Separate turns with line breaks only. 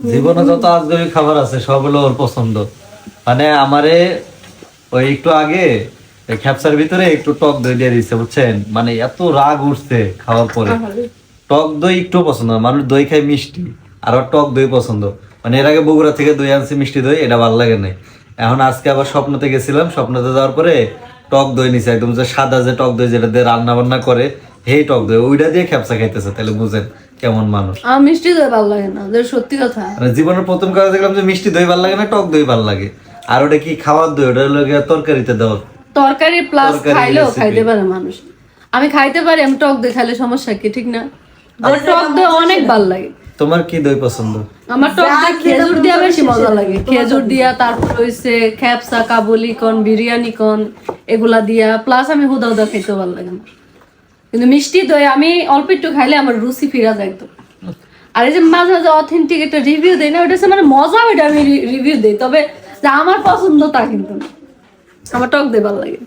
জীবনে যত আজগবি খাবার আছে সবগুলো ওর পছন্দ। মানে আমারে ওই একটু আগে খ্যাপসার ভিতরে একটু টক দই দিয়ে দিচ্ছে বুঝছেন, মানে এত রাগ উঠছে খাওয়ার পরে। টক দই একটু পছন্দ না, মানুষ দই খায় মিষ্টি, আর ওর টক দই পছন্দ। মানে এর আগে বগুড়া থেকে দই আনছি মিষ্টি দই, এটা ভালো লাগে না। এখন আজকে আবার স্বপ্নতে গেছিলাম, স্বপ্নতে যাওয়ার পরে টক দই নিছে, একদম যে সাদা যে টক দই যেটা দিয়ে রান্না বান্না করে, সেই টক দই ওইটা দিয়ে খ্যাপসা খাইতেছে। তাহলে বুঝেন কেমন মানুষ।
আমার মিষ্টি দই ভালো লাগে না, সত্যি কথা।
মানে জীবনের প্রথম কাজ দেখলাম যে মিষ্টি দই ভালো লাগে না, টক দই ভালো লাগে। আর ওটা কি খাওয়ার দই, ওটা হলো গিয়ে তরকারিতে দেওয়া
তরকারি প্লাস
তরকারি
খাইলেও
recipe।
খাইতে পারে মানুষ। আমি খাইতে পারি, আমি টক দই খাইলে সমস্যা কি, ঠিক না? আমার টক দই অনেক ভালো লাগে।
তোমার কি দই পছন্দ?
আমার টক দই খেজুর দিয়া বেশি মজা লাগে। খেজুর দিয়া, তারপর হইছে খ্যাপসা, কাবুলি কন, বিরিয়ানি কন, এগুলা দিয়া, প্লাস আমি হুদা হুদা খাইতে ভালো লাগে আমার। কিন্তু মিষ্টি দই আমি অল্প একটু খাইলে আমার রুচি ফিরা যায় একদম। আর এই যে মাঝে মাঝে অথেন্টিক একটা রিভিউ দেয় না, ওটা হচ্ছে মানে মজা, ওইটা আমি রিভিউ দিই, তবে যা আমার পছন্দ তা কিন্তু না। আমার টক দই ভালো লাগে।